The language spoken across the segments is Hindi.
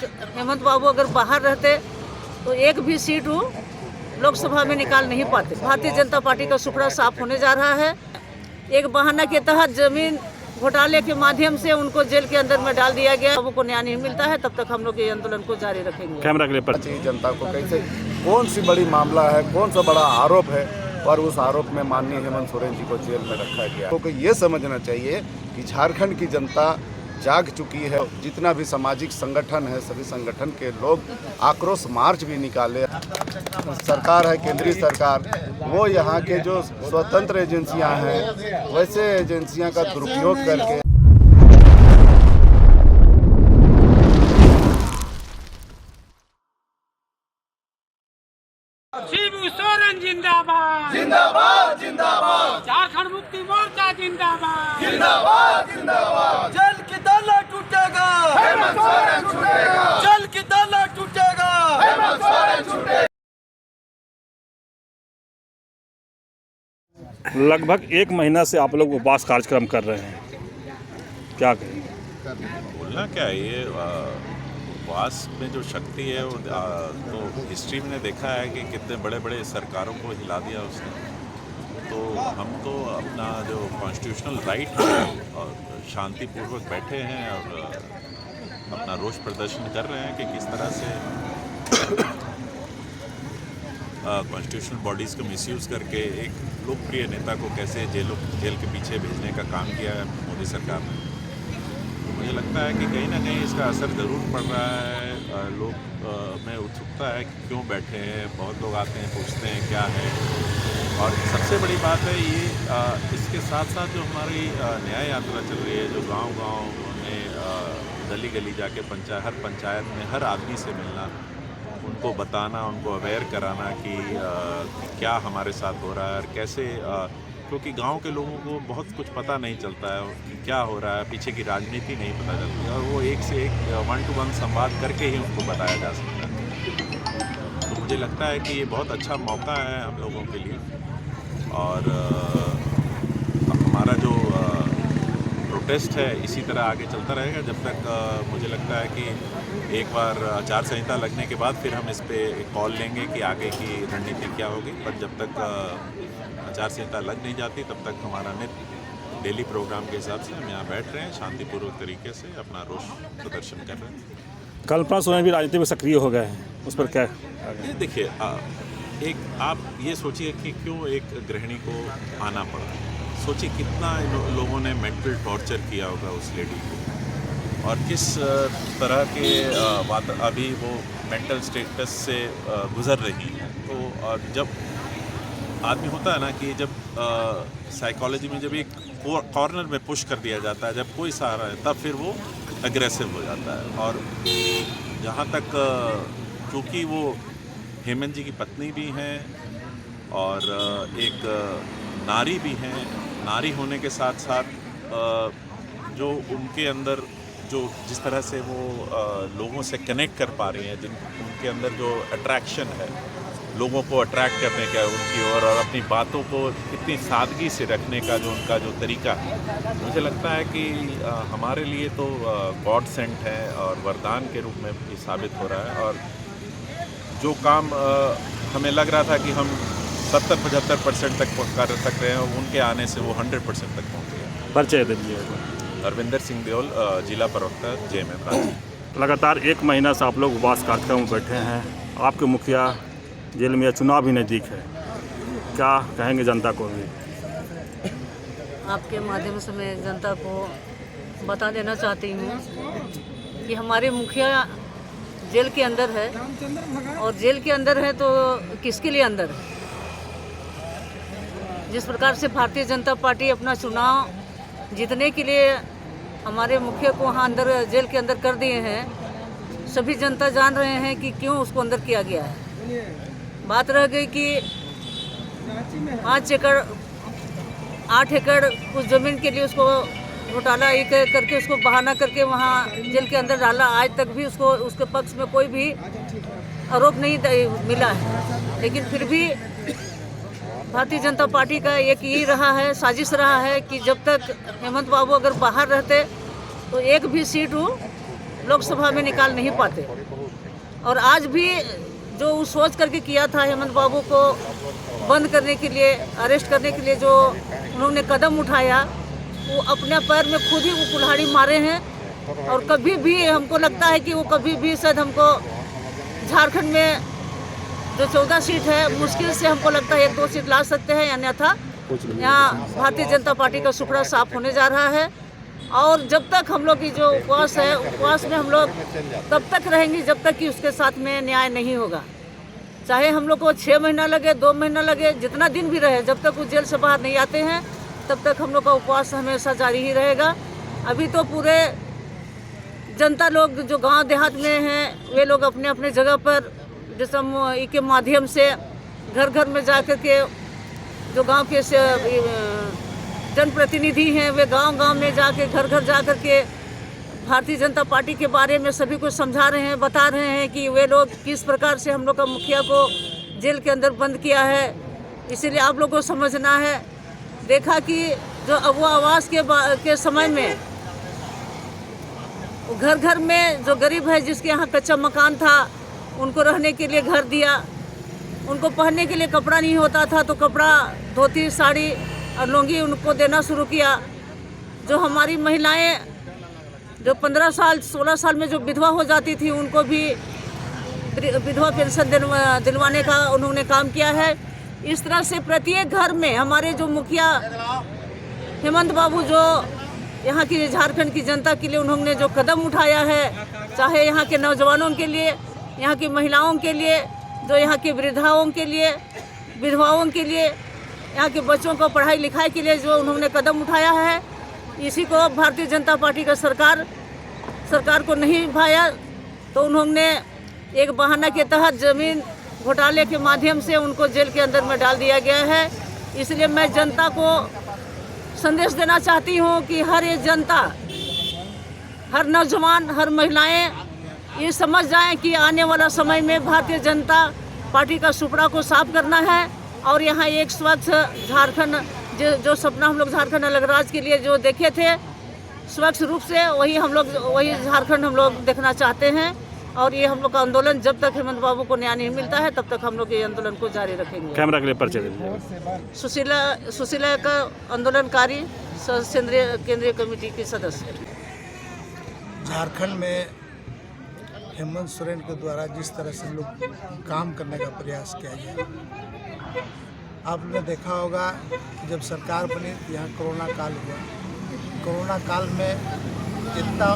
हेमंत बाबू अगर बाहर रहते तो एक भी सीट वो लोकसभा में निकाल नहीं पाते। भारतीय जनता पार्टी का सुपड़ा साफ होने जा रहा है। एक बहाना के तहत जमीन घोटाले के माध्यम से उनको जेल के अंदर में डाल दिया गया। लोगों को न्याय नहीं मिलता है, तब तक हम लोग ये आंदोलन को जारी रखेंगे। कैमरा के लिए पर जनता को कैसे कौन सी बड़ी मामला है, कौन सा बड़ा आरोप है और उस आरोप में माननीय हेमंत सोरेन जी को जेल में रखा गया। तो ये समझना चाहिए कि झारखंड की जनता जाग चुकी है। जितना भी सामाजिक संगठन है, सभी संगठन के लोग आक्रोश मार्च भी निकाले। सरकार है, केंद्रीय सरकार, वो यहाँ के जो स्वतंत्र एजेंसियां हैं वैसे एजेंसियां का दुरुपयोग करके शिबू सोरेन जिंदाबाद जिंदाबाद जिंदाबाद, झारखंड मुक्ति मोर्चा जिंदाबाद जिंदाबाद जिंदाबाद। जल की ताला टूटेगा, हेमंत सोरेन छूटेगा, जल की ताला टूटेगा। हेमंत सोरेन छूटेगा। लगभग 1 महीना से आप लोग उपवास कार्यक्रम कर रहे हैं, क्या कहें? बोलना क्या है, ये उपवास में जो शक्ति है वो तो हिस्ट्री में देखा है कि कितने बड़े बड़े सरकारों को हिला दिया उसने। तो हम तो अपना जो कॉन्स्टिट्यूशनल राइट है और शांतिपूर्वक बैठे हैं और अपना रोष प्रदर्शन कर रहे हैं कि किस तरह से कॉन्स्टिट्यूशनल बॉडीज़ को मिसयूज़ करके एक लोकप्रिय नेता को कैसे जेल के पीछे भेजने का काम किया है मोदी सरकार ने। तो मुझे लगता है कि कहीं ना कहीं इसका असर ज़रूर पड़ रहा है। लोग में उत्सुकता है कि क्यों बैठे हैं। बहुत लोग आते हैं, पूछते हैं क्या है। और सबसे बड़ी बात है ये, इसके साथ साथ जो हमारी न्याय यात्रा चल रही है, जो गांव-गांव में गली गली जाके हर पंचायत में हर आदमी से मिलना, उनको बताना, उनको अवेयर कराना कि क्या हमारे साथ हो रहा है और कैसे, क्योंकि गांव के लोगों को बहुत कुछ पता नहीं चलता है कि क्या हो रहा है, पीछे की राजनीति नहीं पता चलती है और वो एक से एक 1-to-1 संवाद करके ही उनको बताया जा सकता है। तो मुझे लगता है कि ये बहुत अच्छा मौका है हम लोगों के लिए। और हमारा जो प्रोटेस्ट है इसी तरह आगे चलता रहेगा जब तक मुझे लगता है कि एक बार आचार संहिता लगने के बाद फिर हम इस पर कॉल लेंगे कि आगे की रणनीति क्या होगी। पर जब तक आचार संहिता लग नहीं जाती तब तक हमारा नित्य डेली प्रोग्राम के हिसाब से हम यहाँ बैठ रहे हैं, शांतिपूर्वक तरीके से अपना रोष प्रदर्शन कर रहे हैं। कल्पना सोरेन भी राजनीति में सक्रिय हो गए हैं, उस पर क्या? ये देखिए, एक आप ये सोचिए कि क्यों एक गृहिणी को आना पड़ा। सोचिए कितना लोगों ने मेंटल टॉर्चर किया होगा उस लेडी को और किस तरह के अभी वो मेंटल स्टेटस से गुजर रही हैं। तो जब आदमी होता है ना कि जब साइकोलॉजी में जब एक कॉर्नर में पुश कर दिया जाता है, जब कोई सहारा है, तब फिर वो एग्रेसिव हो जाता है। और जहाँ तक क्योंकि वो हेमंत जी की पत्नी भी हैं और एक नारी भी हैं, नारी होने के साथ साथ जो उनके अंदर जो जिस तरह से वो लोगों से कनेक्ट कर पा रही हैं, उनके अंदर जो अट्रैक्शन है लोगों को अट्रैक्ट करने का उनकी और अपनी बातों को इतनी सादगी से रखने का जो उनका जो तरीका है, मुझे लगता है कि हमारे लिए तो गॉड सेंट है और वरदान के रूप में भी साबित हो रहा है। और जो काम हमें लग रहा था कि हम 70-75% तक कर सकते हैं, उनके आने से वो 100% तक पहुँच गया। परिचय दीजिए। अरविंदर सिंह देओल, जिला प्रवक्ता JMM रांची। लगातार 1 महीना से आप लोग उपवास कार्यक्रम में बैठे हैं। आपके मुखिया जेल में, चुनाव भी नज़दीक है, क्या कहेंगे जनता को? भी आपके माध्यम से मैं जनता को बता देना चाहती हूँ कि हमारे मुखिया जेल के अंदर है और जेल के अंदर है तो किसके लिए अंदर है। जिस प्रकार से भारतीय जनता पार्टी अपना चुनाव जीतने के लिए हमारे मुखिया को वहाँ अंदर जेल के अंदर कर दिए हैं, सभी जनता जान रहे हैं कि क्यों उसको अंदर किया गया है। बात रह गई कि 5 एकड़ 8 एकड़ उस ज़मीन के लिए उसको घोटाला ये करके उसको बहाना करके वहाँ जेल के अंदर डाला। आज तक भी उसको उसके पक्ष में कोई भी आरोप नहीं मिला है, लेकिन फिर भी भारतीय जनता पार्टी का एक यही रहा है, साजिश रहा है कि जब तक हेमंत बाबू अगर बाहर रहते तो एक भी सीट वो लोकसभा में निकाल नहीं पाते। और आज भी जो वो सोच करके किया था हेमंत बाबू को बंद करने के लिए, अरेस्ट करने के लिए जो उन्होंने कदम उठाया, वो अपने पैर में खुद ही वो कुल्हाड़ी मारे हैं। और कभी भी हमको लगता है कि वो कभी भी शायद हमको झारखंड में जो 14 सीट है, मुश्किल से हमको लगता है 1-2 सीट ला सकते हैं, अन्यथा यहाँ भारतीय जनता पार्टी का सुपड़ा साफ होने जा रहा है। और जब तक हम लोग की जो उपवास है, उपवास में हम लोग तब तक रहेंगे जब तक कि उसके साथ में न्याय नहीं होगा। चाहे हम लोग को 6 महीना लगे, 2 महीना लगे, जितना दिन भी रहे, जब तक वो जेल से बाहर नहीं आते हैं तब तक हम लोग का उपवास हमेशा जारी ही रहेगा। अभी तो पूरे जनता लोग जो गांव देहात में हैं, वे लोग अपने अपने जगह पर जैसे के माध्यम से घर घर में जा कर के जो गांव के जनप्रतिनिधि हैं, वे गांव गांव में जाके घर घर जा कर के भारतीय जनता पार्टी के बारे में सभी को समझा रहे हैं, बता रहे हैं कि वे लोग किस प्रकार से हम लोग का मुखिया को जेल के अंदर बंद किया है। इसीलिए आप लोग को समझना है। देखा कि जो अब आवास के समय में घर घर में जो गरीब है, जिसके यहाँ कच्चा मकान था, उनको रहने के लिए घर दिया। उनको पहनने के लिए कपड़ा नहीं होता था तो कपड़ा, धोती, साड़ी और लुंगी उनको देना शुरू किया। जो हमारी महिलाएं जो 15 साल 16 साल में जो विधवा हो जाती थी, उनको भी विधवा पेंशन दिलवाने का उन्होंने काम किया है। इस तरह से प्रत्येक घर में हमारे जो मुखिया हेमंत बाबू जो यहाँ की झारखंड की जनता के लिए उन्होंने जो कदम उठाया है, चाहे यहाँ के नौजवानों के लिए, यहाँ की महिलाओं के लिए, जो यहाँ के वृद्धाओं के लिए, विधवाओं के लिए, यहाँ के बच्चों को पढ़ाई लिखाई के लिए जो उन्होंने कदम उठाया है, इसी को भारतीय जनता पार्टी का सरकार को नहीं भाया तो उन्होंने एक बहाना के तहत ज़मीन घोटाले के माध्यम से उनको जेल के अंदर में डाल दिया गया है। इसलिए मैं जनता को संदेश देना चाहती हूँ कि हर एक जनता, हर नौजवान, हर महिलाएं ये समझ जाएं कि आने वाला समय में भारतीय जनता पार्टी का सुपड़ा को साफ करना है और यहाँ एक स्वच्छ झारखंड, जो सपना हम लोग झारखंड अलग राज्य के लिए जो देखे थे, स्वच्छ रूप से वही झारखंड हम लोग देखना चाहते हैं। और ये हम लोग का आंदोलन जब तक हेमंत बाबू को न्याय नहीं मिलता है तब तक हम लोग ये आंदोलन को जारी रखेंगे। कैमरा के लिए परिचय दीजिए। सुशीला का आंदोलनकारी केंद्रीय कमेटी की सदस्य। झारखंड में हेमंत सोरेन के द्वारा जिस तरह से लोग काम करने का प्रयास किया गया, आपने देखा होगा जब सरकार बनी यहाँ कोरोना काल हुआ। कोरोना काल में इतना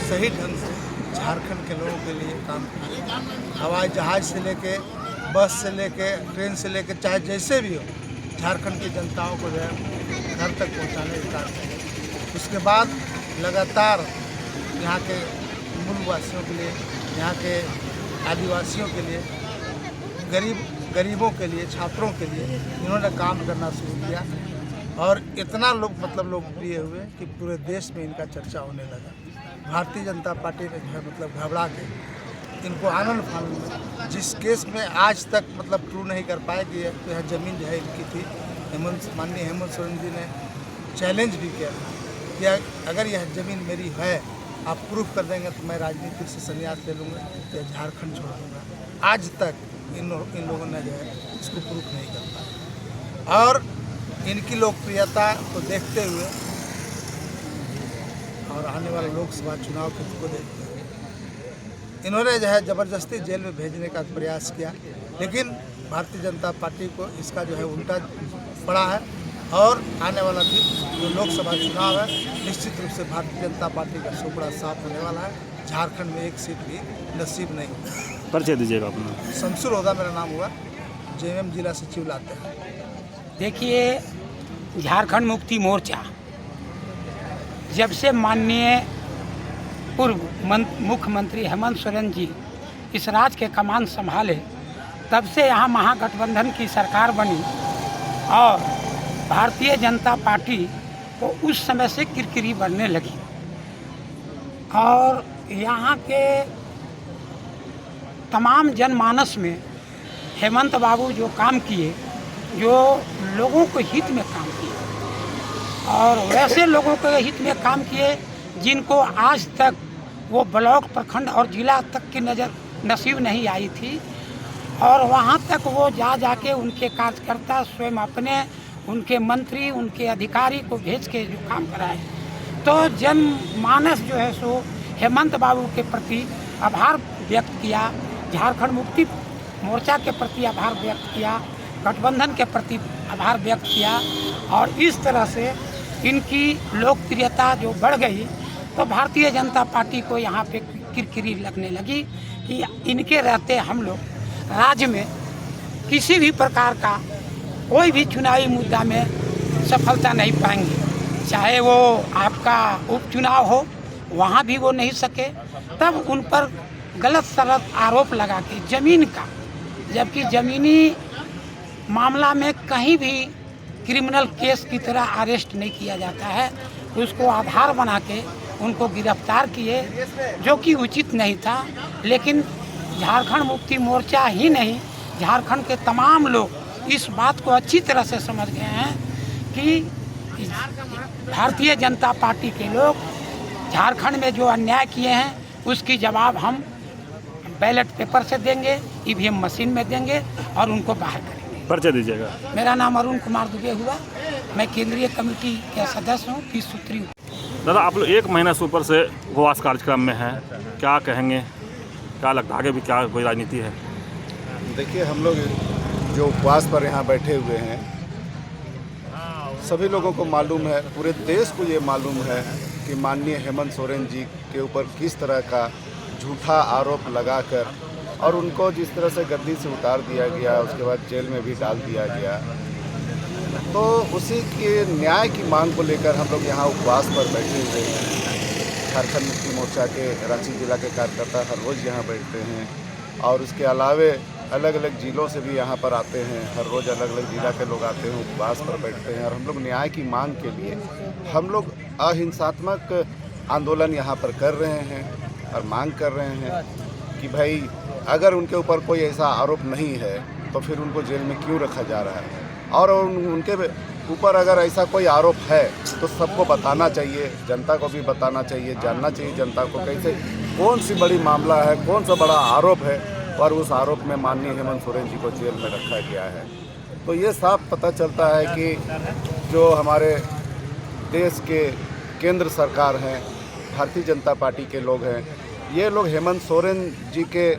सही ढंग से झारखंड के लोगों के लिए काम किया, हवाई जहाज से लेके, बस से लेके, ट्रेन से लेके, चाहे जैसे भी हो, झारखंड की जनताओं को जो है घर तक पहुँचाने का काम किया। उसके बाद लगातार यहाँ के मूलवासियों के लिए, यहाँ के आदिवासियों के लिए, गरीबों के लिए, छात्रों के लिए इन्होंने काम करना शुरू किया और इतना लोकप्रिय हुए कि पूरे देश में इनका चर्चा होने लगा। भारतीय जनता पार्टी ने जो है घबरा के इनको आनंद फानंद जिस केस में आज तक प्रूव नहीं कर पाए कि यह ज़मीन जो है इनकी थी, माननीय हेमंत सोरेन जी ने चैलेंज भी किया कि अगर यह ज़मीन मेरी है, आप प्रूफ कर देंगे तो मैं राजनीति से संन्यास ले लूँगा या झारखंड छोड़ दूँगा। आज तक इन लोगों ने जो है इसको प्रूफ नहीं कर पाया और इनकी लोकप्रियता को देखते हुए और आने वाले लोकसभा चुनाव को देखते हुए इन्होंने जो है ज़बरदस्ती जेल में भेजने का प्रयास किया, लेकिन भारतीय जनता पार्टी को इसका जो है उल्टा पड़ा है और आने वाला दिन जो लोकसभा चुनाव है, निश्चित रूप से भारतीय जनता पार्टी का सुपड़ा साफ होने वाला है। झारखंड में एक सीट भी नसीब नहीं। परिचय दीजिएगा अपना। शमसुर होदा मेरा नाम हुआ, जेएमएम जिला सचिव लाते हैं। देखिए, झारखंड मुक्ति मोर्चा जब से माननीय पूर्व मुख्यमंत्री हेमंत सोरेन जी इस राज्य के कमान संभाले, तब से यहाँ महागठबंधन की सरकार बनी और भारतीय जनता पार्टी को उस समय से किरकिरी बढ़ने लगी और यहाँ के तमाम जनमानस में हेमंत बाबू जो काम किए, जो लोगों को हित में काम किए और वैसे लोगों के हित में काम किए जिनको आज तक वो ब्लॉक, प्रखंड और जिला तक की नज़र नसीब नहीं आई थी। और वहाँ तक वो जाके उनके कार्यकर्ता स्वयं अपने, उनके मंत्री, उनके अधिकारी को भेज के जो काम कराए। तो जनमानस जो है सो हेमंत बाबू के प्रति आभार व्यक्त किया, झारखंड मुक्ति मोर्चा के प्रति आभार व्यक्त किया, गठबंधन के प्रति आभार व्यक्त किया। और इस तरह से इनकी लोकप्रियता जो बढ़ गई, तो भारतीय जनता पार्टी को यहाँ पे किरकिरी लगने लगी कि इनके रहते हम लोग राज्य में किसी भी प्रकार का कोई भी चुनावी मुद्दा में सफलता नहीं पाएंगे। चाहे वो आपका उपचुनाव हो, वहाँ भी वो नहीं सके। तब उन पर गलत सलत आरोप लगा के ज़मीन का, जबकि ज़मीनी मामला में कहीं भी क्रिमिनल केस की तरह अरेस्ट नहीं किया जाता है, उसको आधार बना के उनको गिरफ्तार किए, जो कि उचित नहीं था। लेकिन झारखंड मुक्ति मोर्चा ही नहीं, झारखंड के तमाम लोग इस बात को अच्छी तरह से समझ गए हैं कि भारतीय जनता पार्टी के लोग झारखंड में जो अन्याय किए हैं उसकी जवाब हम बैलेट पेपर से देंगे, ईवीएम मशीन में देंगे और उनको बाहर करेंगे। परिचय दीजिएगा। मेरा नाम अरुण कुमार दुबे हुआ, मैं केंद्रीय कमेटी के सदस्य हूँ, 30 सूत्री हूँ। दादा, आप लोग 1 महीना से ऊपर से उपवास कार्यक्रम में हैं, क्या कहेंगे? क्या लगता है आगे भी क्या कोई राजनीति है? देखिए, हम लोग जो उपवास पर यहाँ बैठे हुए हैं, सभी लोगों को मालूम है, पूरे देश को ये मालूम है कि माननीय हेमंत सोरेन जी के ऊपर किस तरह का झूठा आरोप लगाकर और उनको जिस तरह से गद्दी से उतार दिया गया, उसके बाद जेल में भी डाल दिया गया। तो उसी के न्याय की मांग को लेकर हम लोग यहाँ उपवास पर बैठे हुए हैं। झारखंड मुक्ति मोर्चा के रांची जिला के कार्यकर्ता हर रोज़ यहाँ बैठते हैं और उसके अलावे अलग अलग जिलों से भी यहाँ पर आते हैं। हर रोज़ अलग अलग जिला के लोग आते हैं, उपवास पर बैठते हैं और हम लोग न्याय की मांग के लिए हम लोग अहिंसात्मक आंदोलन यहाँ पर कर रहे हैं और मांग कर रहे हैं कि भाई अगर उनके ऊपर कोई ऐसा आरोप नहीं है तो फिर उनको जेल में क्यों रखा जा रहा है, और उनके ऊपर अगर ऐसा कोई आरोप है तो सबको बताना चाहिए, जनता को भी बताना चाहिए, जानना चाहिए जनता को कैसे कौन सी बड़ी मामला है, कौन सा बड़ा आरोप है और उस आरोप में माननीय हेमंत सोरेन जी को जेल में रखा गया है। तो ये साफ पता चलता है कि जो हमारे देश के केंद्र सरकार हैं, भारतीय जनता पार्टी के लोग हैं, ये लोग हेमंत सोरेन जी के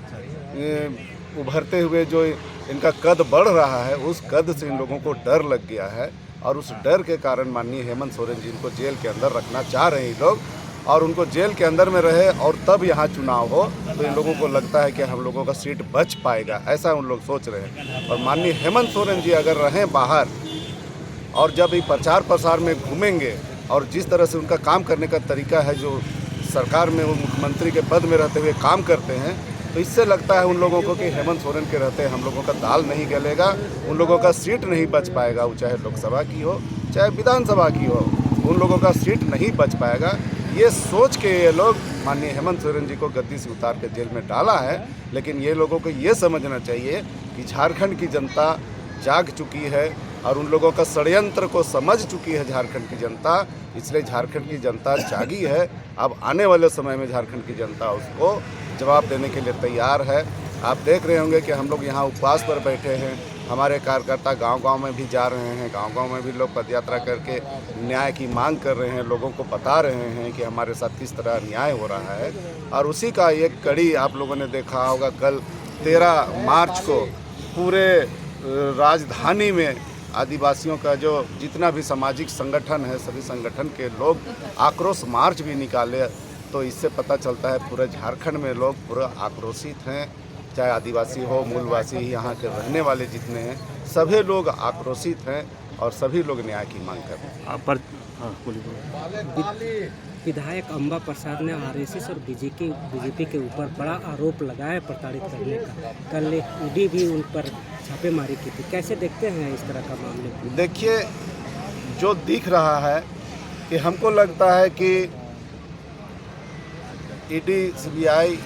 उभरते हुए जो इनका कद बढ़ रहा है, उस कद से इन लोगों को डर लग गया है और उस डर के कारण माननीय हेमंत सोरेन जी को जेल के अंदर रखना चाह रहे हैं लोग, और उनको जेल के अंदर में रहे और तब यहाँ चुनाव हो तो इन लोगों को लगता है कि हम लोगों का सीट बच पाएगा, ऐसा उन लोग सोच रहे हैं। और माननीय हेमंत सोरेन जी अगर रहें बाहर और जब ये प्रचार प्रसार में घूमेंगे और जिस तरह से उनका काम करने का तरीका है, जो सरकार में वो मुख्यमंत्री के पद में रहते हुए काम करते हैं, तो इससे लगता है उन लोगों को कि हेमंत सोरेन के रहते हम लोगों का दाल नहीं गलेगा, उन लोगों का सीट नहीं बच पाएगा, वो चाहे लोकसभा की हो चाहे विधानसभा की हो, उन लोगों का सीट नहीं बच पाएगा। ये सोच के ये लोग माननीय हेमंत सोरेन जी को गद्दी से उतार के जेल में डाला है। लेकिन ये लोगों को ये समझना चाहिए कि झारखंड की जनता जाग चुकी है और उन लोगों का षड्यंत्र को समझ चुकी है झारखंड की जनता, इसलिए झारखंड की जनता जागी है। अब आने वाले समय में झारखंड की जनता उसको जवाब देने के लिए तैयार है। आप देख रहे होंगे कि हम लोग यहाँ उपवास पर बैठे हैं, हमारे कार्यकर्ता गांव-गांव में भी जा रहे हैं, गांव-गांव में भी लोग पदयात्रा करके न्याय की मांग कर रहे हैं, लोगों को बता रहे हैं कि हमारे साथ किस तरह न्याय हो रहा है। और उसी का एक कड़ी आप लोगों ने देखा होगा, कल 13 मार्च को पूरे राजधानी में आदिवासियों का जो जितना भी सामाजिक संगठन है, सभी संगठन के लोग आक्रोश मार्च भी निकाले। तो इससे पता चलता है पूरे झारखंड में लोग पूरा आक्रोशित हैं, चाहे आदिवासी हो, मूलवासी, यहाँ के रहने वाले जितने हैं, सभी लोग आक्रोशित हैं और सभी लोग न्याय की मांग कर रहे हैं। विधायक अंबा प्रसाद ने आरएसएस और बीजेपी के ऊपर बड़ा आरोप लगाया प्रताड़ित करने का। कल ईडी भी उन पर छापेमारी की थी, कैसे देखते हैं इस तरह का मामले? देखिए, जो दिख रहा है कि हमको लगता है कि ईडी, सीबीआई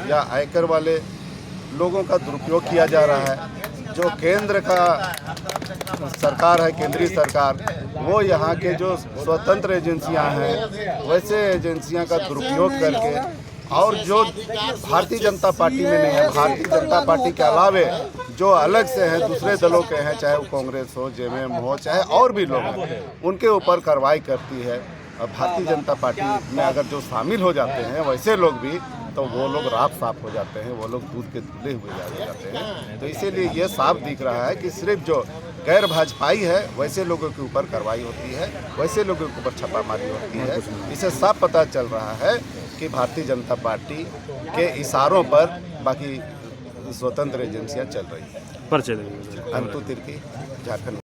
या आयकर वाले लोगों का दुरुपयोग किया जा रहा है। जो केंद्र का सरकार है, केंद्रीय सरकार, वो यहाँ के जो स्वतंत्र एजेंसियां हैं वैसे एजेंसियां का दुरुपयोग करके, और जो भारतीय जनता पार्टी में नहीं है, भारतीय जनता पार्टी के अलावे जो अलग से हैं, दूसरे दलों के हैं, चाहे वो कांग्रेस हो, जेएमएम हो, चाहे और भी लोग हैं, उनके ऊपर कार्रवाई करती है। और भारतीय जनता पार्टी में अगर जो शामिल हो जाते हैं वैसे लोग भी, तो वो लोग राख साफ हो जाते हैं, वो लोग दूध के धुले हुए जाते हैं। तो इसीलिए ये साफ दिख रहा है कि सिर्फ जो गैर भाजपाई है वैसे लोगों के ऊपर कार्रवाई होती है, वैसे लोगों के ऊपर छापामारी होती है। इससे साफ पता चल रहा है कि भारतीय जनता पार्टी के इशारों पर बाकी स्वतंत्र एजेंसियां चल रही हैं। पर्चे अंतु तिर्की, झारखंड।